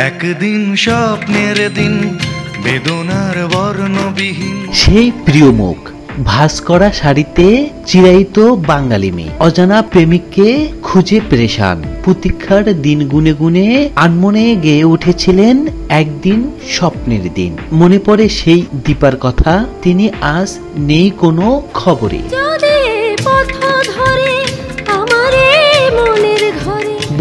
একদিন স্বপ্নের দিন বেদনার বর্ণবিহীন সেই প্রিয় মুখ, ভাঁজ করা শাড়িতে চিরায়িত বাঙালি মেয়ে, অজানা প্রেমিককে খুঁজে পেরেশান, প্রতীক্ষার দিন গুনে গুনে আনমনে গেয়ে উঠেছিলেন একদিন স্বপ্নের দিন। মনে পড়ে সেই দীপার কথা, তিনি আজ নেই কোনো খবরে।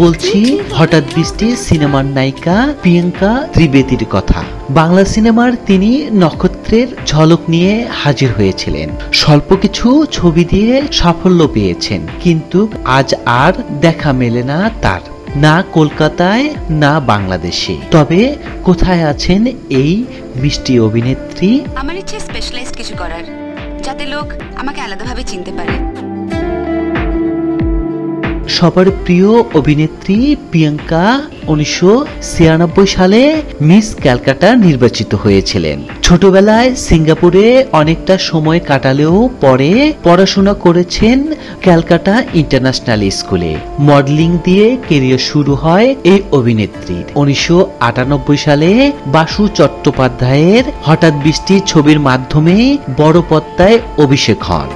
বলছি হঠাৎ বৃষ্টি সিনেমার নায়িকা প্রিয়াঙ্কা ত্রিবেদীর কথা। বাংলা সিনেমার তিনি নক্ষত্রের ঝলক নিয়ে হাজির হয়েছিলেন। স্বল্প কিছু ছবি দিয়ে সাফল্য পেয়েছেন, কিন্তু আজ আর দেখা মেলে না তার, না কলকাতায় না বাংলাদেশে। তবে কোথায় আছেন এই মিষ্টি অভিনেত্রী? আমার ইচ্ছে স্পেশালাইজড কিছু করার, যাতে লোক আমাকে আলাদাভাবে চিনতে পারে। সবার প্রিয় অভিনেত্রী প্রিয়াঙ্কা 1996 সালে মিস ক্যালকাটা নির্বাচিত হয়েছিলেন। ছোটবেলায় সিঙ্গাপুরে অনেকটা সময় কাটালেও পরে পড়াশোনা করেছেন ক্যালকাটা ইন্টারন্যাশনাল স্কুলে। মডেলিং দিয়ে কেরিয়ার শুরু হয় এই অভিনেত্রীর। 1998 সালে বাসু চট্টোপাধ্যায়ের হঠাৎ বৃষ্টি ছবির মাধ্যমে বড় পর্দায় অভিষেক হন।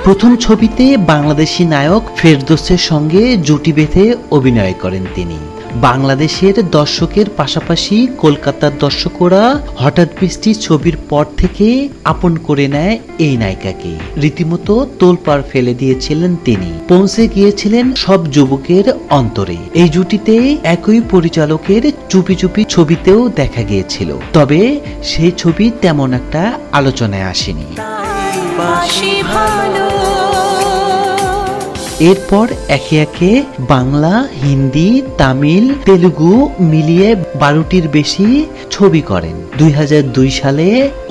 প্রথম ছবিতে বাংলাদেশি নায়ক ফেরদৌসের সঙ্গে জুটি বেঁধে অভিনয় করেন তিনি। বাংলাদেশের দর্শকের পাশাপাশি কলকাতার দর্শকরা হঠাৎ বৃষ্টি ছবির পর থেকে আপন করে নেয় এই নায়িকাকে। রীতিমতো তোলপাড় ফেলে দিয়েছিলেন তিনি, পৌঁছে গিয়েছিলেন সব যুবকের অন্তরে। এই জুটিতে একই পরিচালকের চুপি চুপি ছবিতেও দেখা গিয়েছিল, তবে সেই ছবি তেমন একটা আলোচনায় আসেনি। এরপর একে একে বাংলা, হিন্দি, তামিল, তেলুগু মিলিয়ে 12টির বেশি ছবি করেন। 2002 সালে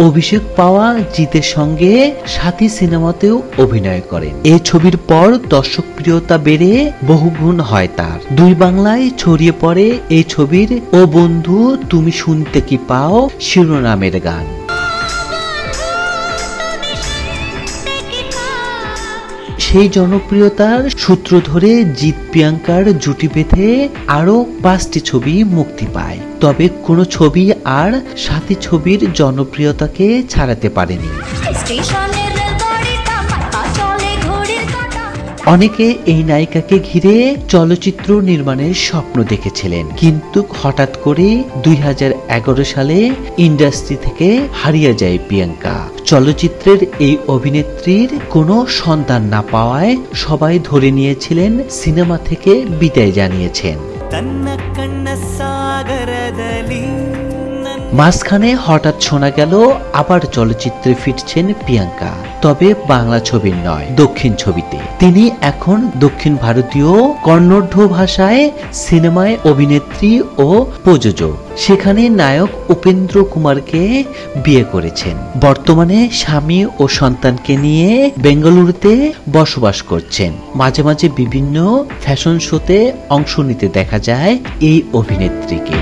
অভিষেক পাওয়া জিতের সঙ্গে সাথী সিনেমাতেও অভিনয় করেন। এই ছবির পর দর্শকপ্রিয়তা বেড়ে বহুগুণ হয় তার। দুই বাংলায় ছড়িয়ে পড়ে এই ছবির ও বন্ধু তুমি শুনতে কি পাও শিরোনামের গান। সেই জনপ্রিয়তার সূত্র ধরে জিৎ প্রিয়াঙ্কার জুটি বেঁধে আরো 5টি ছবি মুক্তি পায়, তবে কোনো ছবি আর সাথী ছবির জনপ্রিয়তাকে ছাড়াতে পারেনি। অনেকে এই নায়িকাকে ঘিরে চলচ্চিত্র নির্মাণের স্বপ্ন দেখেছিলেন, কিন্তু হঠাৎ করে 2011 সালে ইন্ডাস্ট্রি থেকে হারিয়ে যায় প্রিয়াঙ্কা। চলচ্চিত্রের এই অভিনেত্রীর কোনো সন্তান না পাওয়ায় সবাই ধরে নিয়েছিলেন সিনেমা থেকে বিদায় জানিয়েছেন। মাঝখানে হঠাৎ শোনা গেল আবার চলচ্চিত্রে ফিরছেন প্রিয়াঙ্কা, তবে বাংলা ছবির নয়, দক্ষিণ ছবিতে। তিনি এখন দক্ষিণ ভারতীয় কন্নড় ভাষায় সিনেমায় অভিনেত্রী ও প্রযোজক। সেখানে নায়ক উপেন্দ্র কুমারকে বিয়ে করেছেন। বর্তমানে স্বামী ও সন্তানকে নিয়ে বেঙ্গালুরুতে বসবাস করছেন। মাঝে মাঝে বিভিন্ন ফ্যাশন শোতে অংশ নিতে দেখা যায় এই অভিনেত্রীকে।